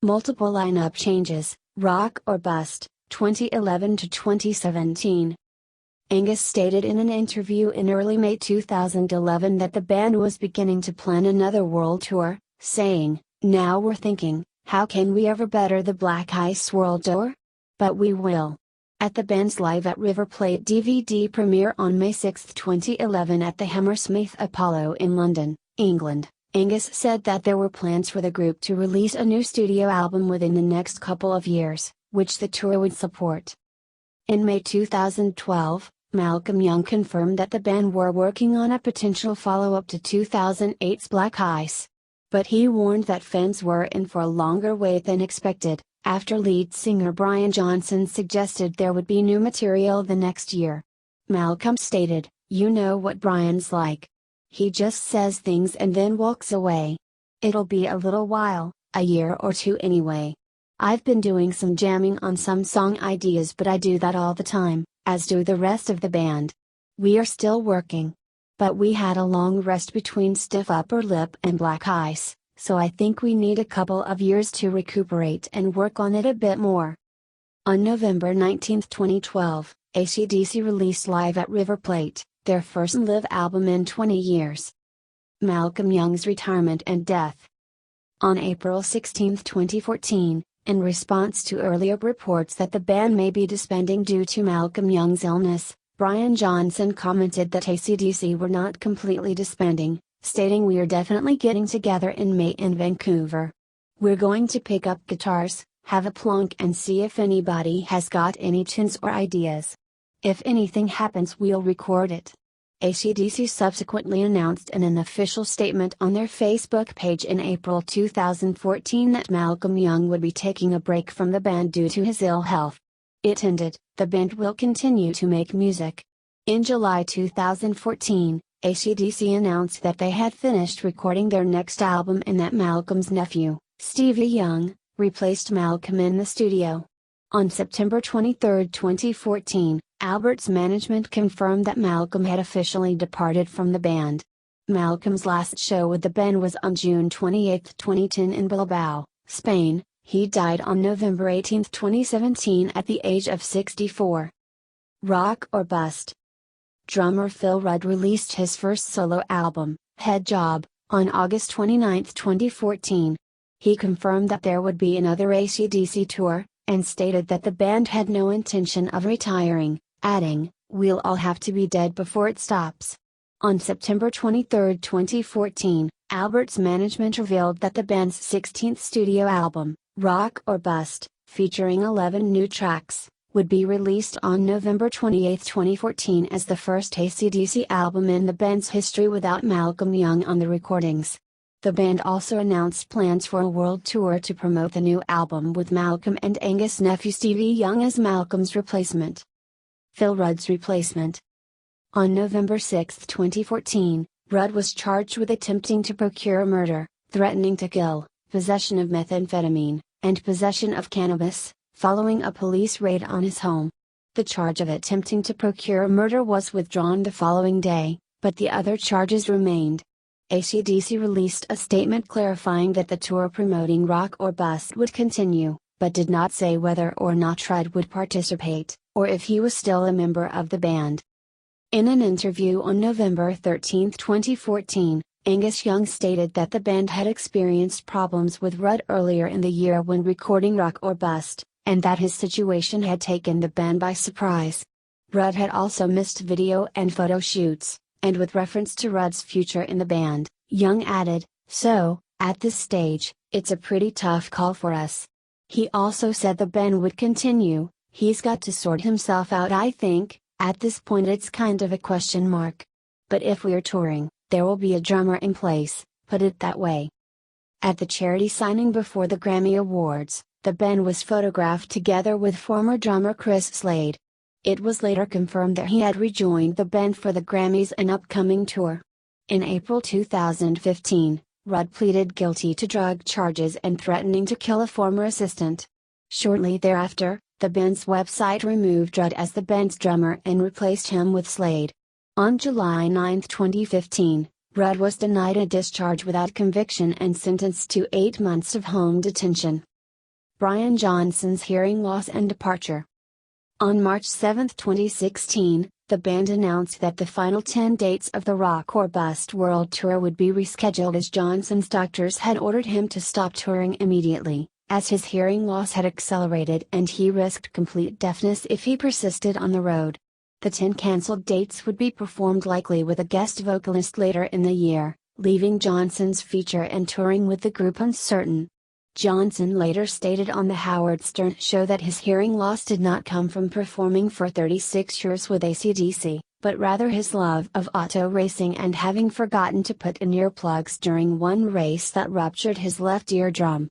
Multiple lineup changes, Rock or Bust, 2011 to 2017. Angus stated in an interview in early May 2011 that the band was beginning to plan another world tour, saying, "Now we're thinking, how can we ever better the Black Ice World Tour? But we will." At the band's Live at River Plate DVD premiere on May 6, 2011 at the Hammersmith Apollo in London, England, Angus said that there were plans for the group to release a new studio album within the next couple of years, which the tour would support. In May 2012, Malcolm Young confirmed that the band were working on a potential follow-up to 2008's Black Ice. But he warned that fans were in for a longer wait than expected, after lead singer Brian Johnson suggested there would be new material the next year. Malcolm stated, "You know what Brian's like. He just says things and then walks away. It'll be a little while, a year or 2 anyway. I've been doing some jamming on some song ideas, but I do that all the time, as do the rest of the band. We are still working. But we had a long rest between Stiff Upper Lip and Black Ice, so I think we need a couple of years to recuperate and work on it a bit more." On November 19, 2012, AC/DC released Live at River Plate, their first live album in 20 years. Malcolm Young's retirement and death. On April 16, 2014, in response to earlier reports that the band may be disbanding due to Malcolm Young's illness, Brian Johnson commented that AC/DC were not completely disbanding, stating, "We are definitely getting together in May in Vancouver. We're going to pick up guitars, have a plonk and see if anybody has got any tunes or ideas. If anything happens we'll record it." AC/DC subsequently announced in an official statement on their Facebook page in April 2014 that Malcolm Young would be taking a break from the band due to his ill health. It ended, "The band will continue to make music." In July 2014, AC/DC announced that they had finished recording their next album and that Malcolm's nephew, Stevie Young, replaced Malcolm in the studio. On September 23, 2014, Albert's management confirmed that Malcolm had officially departed from the band. Malcolm's last show with the band was on June 28, 2010 in Bilbao, Spain. He died on November 18, 2017 at the age of 64. Rock or Bust. Drummer Phil Rudd released his first solo album, Head Job, on August 29, 2014. He confirmed that there would be another AC/DC tour, and stated that the band had no intention of retiring, adding, "We'll all have to be dead before it stops." On September 23, 2014, Albert's management revealed that the band's 16th studio album, Rock or Bust, featuring 11 new tracks, would be released on November 28, 2014 as the first AC/DC album in the band's history without Malcolm Young on the recordings. The band also announced plans for a world tour to promote the new album with Malcolm and Angus' nephew Stevie Young as Malcolm's replacement. Phil Rudd's replacement. On November 6, 2014, Rudd was charged with attempting to procure murder, threatening to kill, possession of methamphetamine, and possession of cannabis, following a police raid on his home. The charge of attempting to procure murder was withdrawn the following day, but the other charges remained. AC/DC released a statement clarifying that the tour promoting Rock or Bust would continue, but did not say whether or not Rudd would participate, or if he was still a member of the band. In an interview on November 13, 2014, Angus Young stated that the band had experienced problems with Rudd earlier in the year when recording Rock or Bust, and that his situation had taken the band by surprise. Rudd had also missed video and photo shoots, and with reference to Rudd's future in the band, Young added, "So, at this stage, it's a pretty tough call for us." He also said the band would continue, "He's got to sort himself out, I think. At this point it's kind of a question mark. But if we're touring, there will be a drummer in place, put it that way." At the charity signing before the Grammy Awards, the band was photographed together with former drummer Chris Slade. It was later confirmed that he had rejoined the band for the Grammys and upcoming tour. In April 2015, Rudd pleaded guilty to drug charges and threatening to kill a former assistant. Shortly thereafter, the band's website removed Rudd as the band's drummer and replaced him with Slade. On July 9, 2015, Rudd was denied a discharge without conviction and sentenced to 8 months of home detention. Brian Johnson's hearing loss and departure. On March 7, 2016, the band announced that the final 10 dates of the Rock or Bust World Tour would be rescheduled as Johnson's doctors had ordered him to stop touring immediately, as his hearing loss had accelerated and he risked complete deafness if he persisted on the road. The 10 cancelled dates would be performed likely with a guest vocalist later in the year, leaving Johnson's future and touring with the group uncertain. Johnson later stated on The Howard Stern Show that his hearing loss did not come from performing for 36 years with AC/DC, but rather his love of auto racing and having forgotten to put in earplugs during one race that ruptured his left eardrum.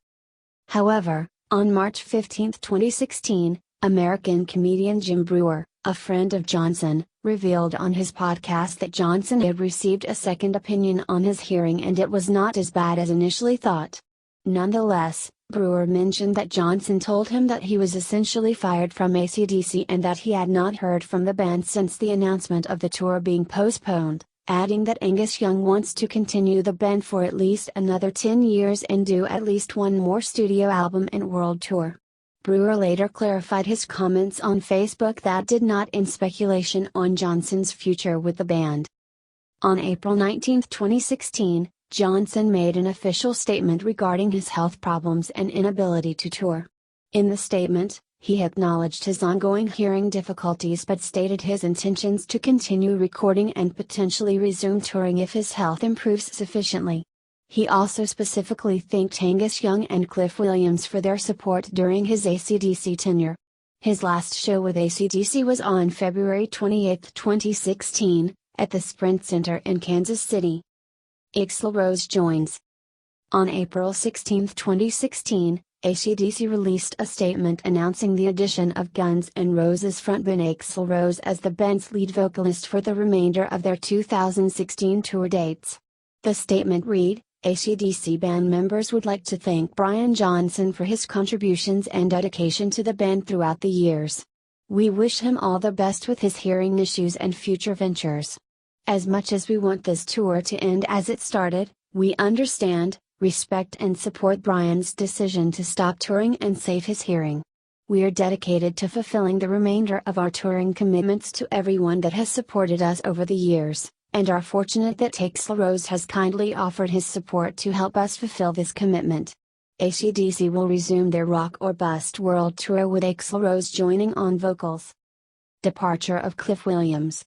However, on March 15, 2016, American comedian Jim Breuer, a friend of Johnson, revealed on his podcast that Johnson had received a second opinion on his hearing and it was not as bad as initially thought. Nonetheless, Breuer mentioned that Johnson told him that he was essentially fired from AC/DC and that he had not heard from the band since the announcement of the tour being postponed, adding that Angus Young wants to continue the band for at least another 10 years and do at least one more studio album and world tour. Breuer later clarified his comments on Facebook that did not end speculation on Johnson's future with the band. On April 19, 2016, Johnson made an official statement regarding his health problems and inability to tour. In the statement, he acknowledged his ongoing hearing difficulties but stated his intentions to continue recording and potentially resume touring if his health improves sufficiently. He also specifically thanked Angus Young and Cliff Williams for their support during his AC/DC tenure. His last show with AC/DC was on February 28, 2016, at the Sprint Center in Kansas City. Axl Rose joins. On April 16, 2016, AC/DC released a statement announcing the addition of Guns N' Roses frontman Axl Rose as the band's lead vocalist for the remainder of their 2016 tour dates. The statement read, AC/DC band members would like to thank Brian Johnson for his contributions and dedication to the band throughout the years. We wish him all the best with his hearing issues and future ventures. As much as we want this tour to end as it started, we understand, respect and support Brian's decision to stop touring and save his hearing. We are dedicated to fulfilling the remainder of our touring commitments to everyone that has supported us over the years, and are fortunate that Axl Rose has kindly offered his support to help us fulfill this commitment. AC/DC will resume their Rock or Bust World Tour with Axl Rose joining on vocals. Departure of Cliff Williams.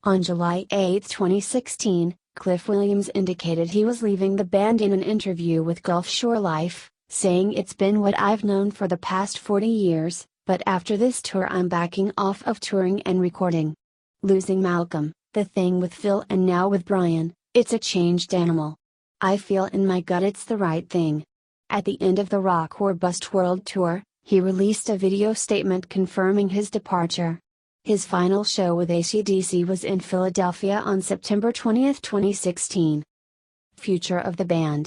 On July 8, 2016, Cliff Williams indicated he was leaving the band in an interview with Gulf Shore Life, saying, "It's been what I've known for the past 40 years, but after this tour I'm backing off of touring and recording. Losing Malcolm, the thing with Phil and now with Brian, it's a changed animal. I feel in my gut it's the right thing." At the end of the Rock or Bust World Tour, he released a video statement confirming his departure. His final show with AC/DC was in Philadelphia on September 20, 2016. Future of the band.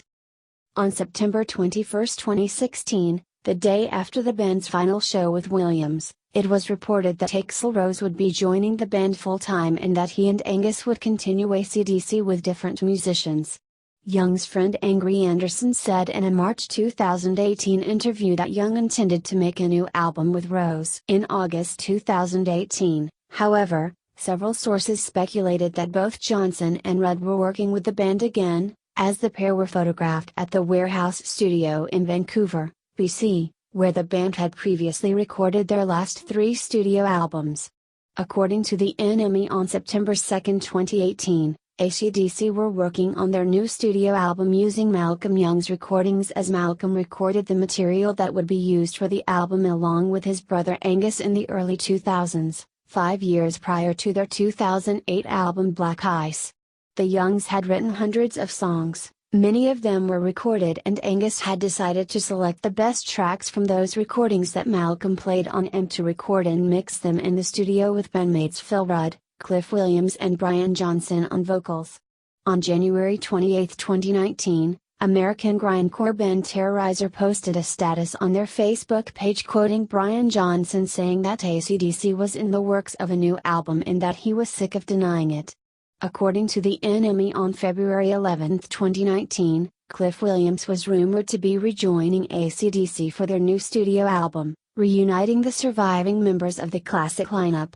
On September 21, 2016, the day after the band's final show with Williams, it was reported that Axl Rose would be joining the band full-time and that he and Angus would continue AC/DC with different musicians. Young's friend Angry Anderson said in a March 2018 interview that Young intended to make a new album with Rose in August 2018. However, several sources speculated that both Johnson and Rudd were working with the band again, as the pair were photographed at the Warehouse Studio in Vancouver, BC, where the band had previously recorded their last 3 studio albums. According to the NME on September 2, 2018, AC/DC were working on their new studio album using Malcolm Young's recordings, as Malcolm recorded the material that would be used for the album along with his brother Angus in the early 2000s, 5 years prior to their 2008 album Black Ice. The Youngs had written hundreds of songs, many of them were recorded, and Angus had decided to select the best tracks from those recordings that Malcolm played on M to record and mix them in the studio with bandmates Phil Rudd, Cliff Williams and Brian Johnson on vocals. On January 28, 2019, American grindcore band Terrorizer posted a status on their Facebook page quoting Brian Johnson, saying that AC/DC was in the works of a new album and that he was sick of denying it. According to the NME on February 11, 2019, Cliff Williams was rumored to be rejoining AC/DC for their new studio album, reuniting the surviving members of the classic lineup.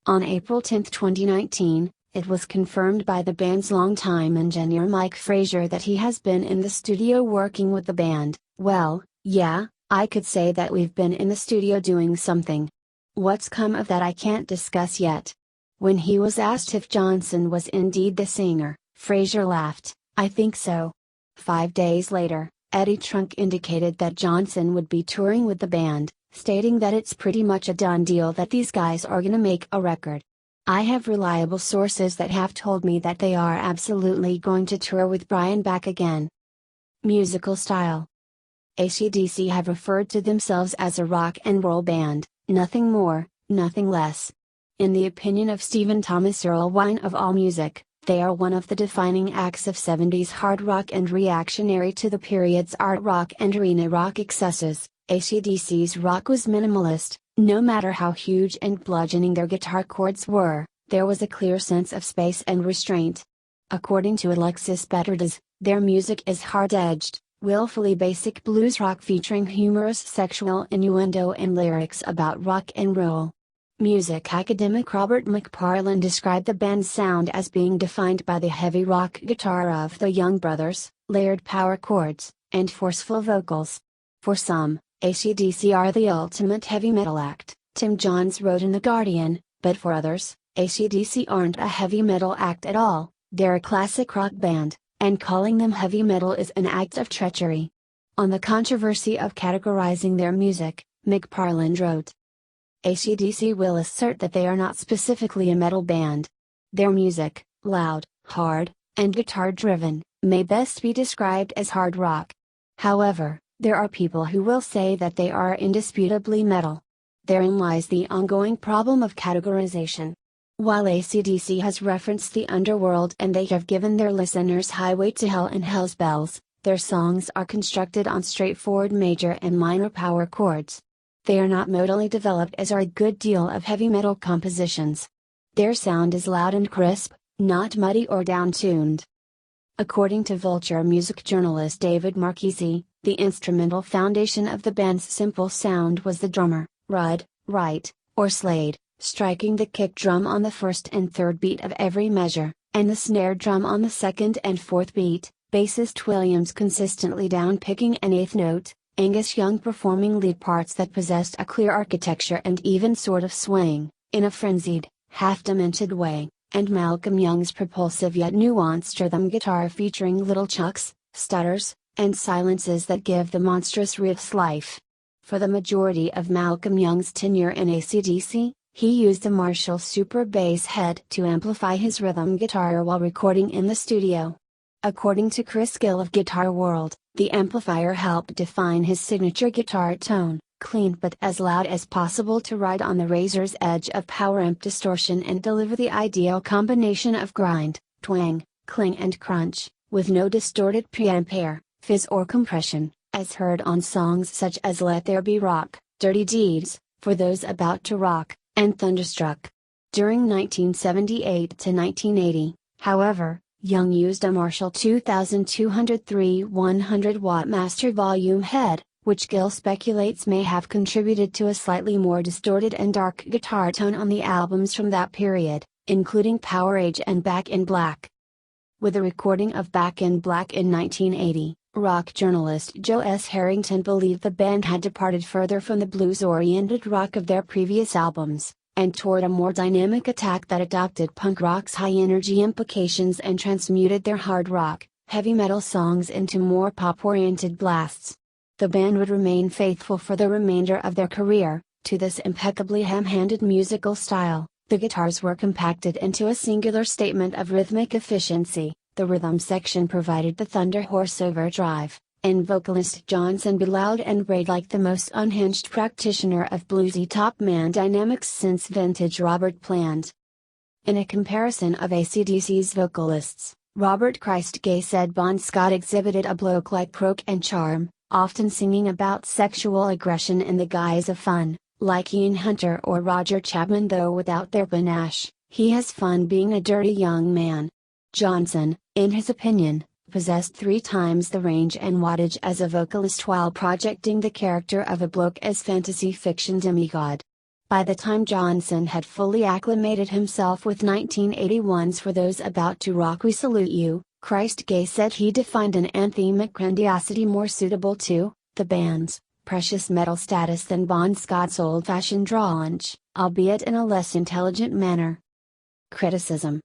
On April 10, 2019, it was confirmed by the band's longtime engineer Mike Frazier that he has been in the studio working with the band. "Well, yeah, I could say that we've been in the studio doing something. What's come of that I can't discuss yet." When he was asked if Johnson was indeed the singer, Frazier laughed, "I think so." 5 days later, Eddie Trunk indicated that Johnson would be touring with the band, stating that it's pretty much a done deal that these guys are gonna make a record. "I have reliable sources that have told me that they are absolutely going to tour with Brian back again." Musical style. AC/DC have referred to themselves as a rock and roll band, nothing more, nothing less. In the opinion of Stephen Thomas Erlewine of AllMusic, they are one of the defining acts of 70s hard rock and reactionary to the period's art rock and arena rock excesses. AC/DC's rock was minimalist. No matter how huge and bludgeoning their guitar chords were, there was a clear sense of space and restraint. According to Alexis Betterdas, their music is hard-edged, willfully basic blues rock featuring humorous sexual innuendo and lyrics about rock and roll. Music academic Robert McParlin described the band's sound as being defined by the heavy rock guitar of the Young brothers, layered power chords, and forceful vocals. For some, AC/DC are the ultimate heavy metal act, Tim Johns wrote in The Guardian, but for others, AC/DC aren't a heavy metal act at all, they're a classic rock band, and calling them heavy metal is an act of treachery. On the controversy of categorizing their music, McParland wrote, AC/DC will assert that they are not specifically a metal band. Their music, loud, hard, and guitar-driven, may best be described as hard rock. However, there are people who will say that they are indisputably metal. Therein lies the ongoing problem of categorization. While AC/DC has referenced the underworld and they have given their listeners Highway to Hell and Hell's Bells, their songs are constructed on straightforward major and minor power chords. They are not modally developed as are a good deal of heavy metal compositions. Their sound is loud and crisp, not muddy or down-tuned. According to Vulture music journalist David Marchese, the instrumental foundation of the band's simple sound was the drummer, Rudd, Wright, or Slade, striking the kick drum on the first and third beat of every measure, and the snare drum on the second and fourth beat, bassist Williams consistently down-picking an eighth note, Angus Young performing lead parts that possessed a clear architecture and even sort of swaying, in a frenzied, half-demented way, and Malcolm Young's propulsive yet nuanced rhythm guitar featuring little chucks, stutters, and silences that give the monstrous riffs life. For the majority of Malcolm Young's tenure in AC/DC, he used a Marshall Super Bass head to amplify his rhythm guitar while recording in the studio. According to Chris Gill of Guitar World, the amplifier helped define his signature guitar tone, clean but as loud as possible to ride on the razor's edge of power amp distortion and deliver the ideal combination of grind, twang, cling and crunch, with no distorted preamp, fizz or compression, as heard on songs such as Let There Be Rock, Dirty Deeds, For Those About to Rock, and Thunderstruck. During 1978 to 1980, however, Young used a Marshall 2203 100-watt master volume head, which Gill speculates may have contributed to a slightly more distorted and dark guitar tone on the albums from that period, including Power Age and Back in Black. With the recording of Back in Black in 1980, rock journalist Joe S. Harrington believed the band had departed further from the blues-oriented rock of their previous albums, and toward a more dynamic attack that adopted punk rock's high-energy implications and transmuted their hard rock, heavy metal songs into more pop-oriented blasts. The band would remain faithful for the remainder of their career, to this impeccably ham-handed musical style. The guitars were compacted into a singular statement of rhythmic efficiency. The rhythm section provided the Thunder Horse overdrive, and vocalist Johnson bellowed and brayed like the most unhinged practitioner of bluesy top man dynamics since vintage Robert Plant. In a comparison of AC/DC's vocalists, Robert Christgay said Bon Scott exhibited a bloke-like croak and charm, often singing about sexual aggression in the guise of fun, like Ian Hunter or Roger Chapman, though without their panache. He has fun being a dirty young man. Johnson, in his opinion, possessed 3 times the range and wattage as a vocalist while projecting the character of a bloke as fantasy fiction demigod. By the time Johnson had fully acclimated himself with 1981's For Those About to Rock We Salute You, Christgay said he defined an anthemic grandiosity more suitable to the band's precious metal status than Bon Scott's old-fashioned draunch, albeit in a less intelligent manner. Criticism.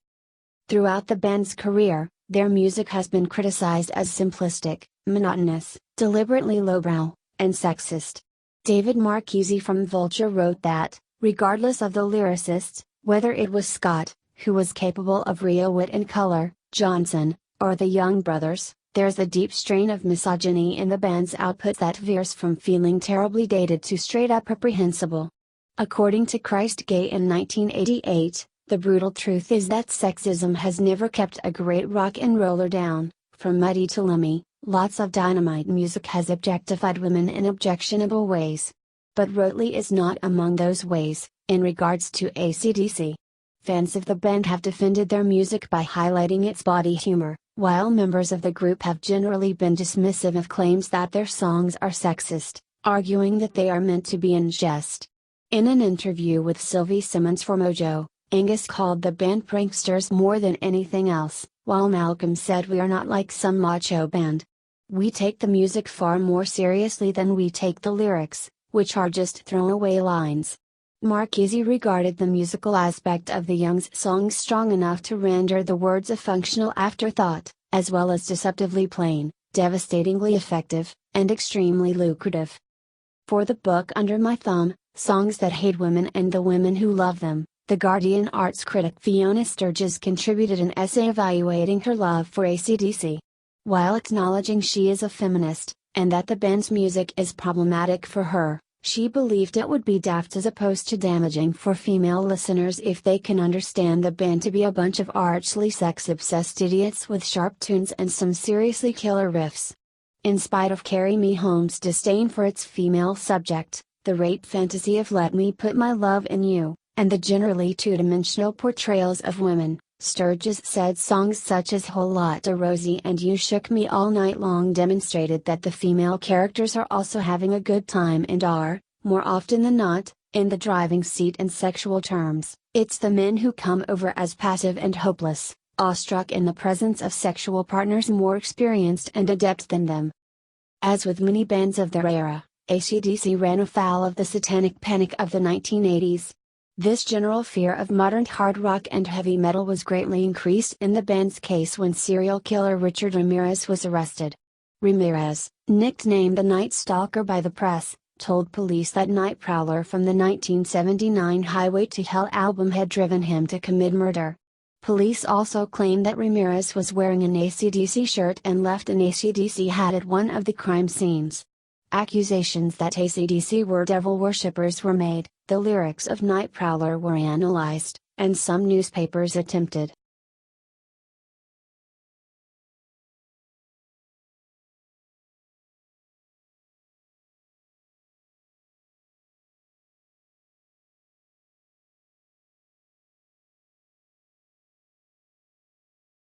Throughout the band's career, their music has been criticized as simplistic, monotonous, deliberately lowbrow, and sexist. David Marchese from Vulture wrote that, regardless of the lyricists, whether it was Scott, who was capable of real wit and color, Johnson, or the Young brothers, there's a deep strain of misogyny in the band's output that veers from feeling terribly dated to straight-up reprehensible. According to Christgay in 1988, the brutal truth is that sexism has never kept a great rock and roller down. From Muddy to Lemmy, lots of dynamite music has objectified women in objectionable ways. But Rotley is not among those ways, in regards to AC/DC. Fans of the band have defended their music by highlighting its body humor, while members of the group have generally been dismissive of claims that their songs are sexist, arguing that they are meant to be in jest. In an interview with Sylvie Simmons for Mojo, Angus called the band pranksters more than anything else, while Malcolm said, "We are not like some macho band. We take the music far more seriously than we take the lyrics, which are just throwaway lines." Marchese regarded the musical aspect of the Youngs' songs strong enough to render the words a functional afterthought, as well as deceptively plain, devastatingly effective, and extremely lucrative. For the book Under My Thumb, Songs That Hate Women and the Women Who Love Them, The Guardian arts critic Fiona Sturgis contributed an essay evaluating her love for AC/DC. While acknowledging she is a feminist, and that the band's music is problematic for her, she believed it would be daft as opposed to damaging for female listeners if they can understand the band to be a bunch of archly sex-obsessed idiots with sharp tunes and some seriously killer riffs. In spite of Carrie Me Home's disdain for its female subject, the rape fantasy of Let Me Put My Love in You, and the generally two-dimensional portrayals of women, Sturgis said songs such as Whole Lotta Rosie and You Shook Me All Night Long demonstrated that the female characters are also having a good time and are, more often than not, in the driving seat in sexual terms. It's the men who come over as passive and hopeless, awestruck in the presence of sexual partners more experienced and adept than them. As with many bands of their era, AC/DC ran afoul of the satanic panic of the 1980s. This general fear of modern hard rock and heavy metal was greatly increased in the band's case when serial killer Richard Ramirez was arrested. Ramirez, nicknamed the Night Stalker by the press, told police that Night Prowler from the 1979 Highway to Hell album had driven him to commit murder. Police also claimed that Ramirez was wearing an AC/DC shirt and left an AC/DC hat at one of the crime scenes. Accusations that AC/DC were devil worshippers were made, the lyrics of Night Prowler were analyzed, and some newspapers attempted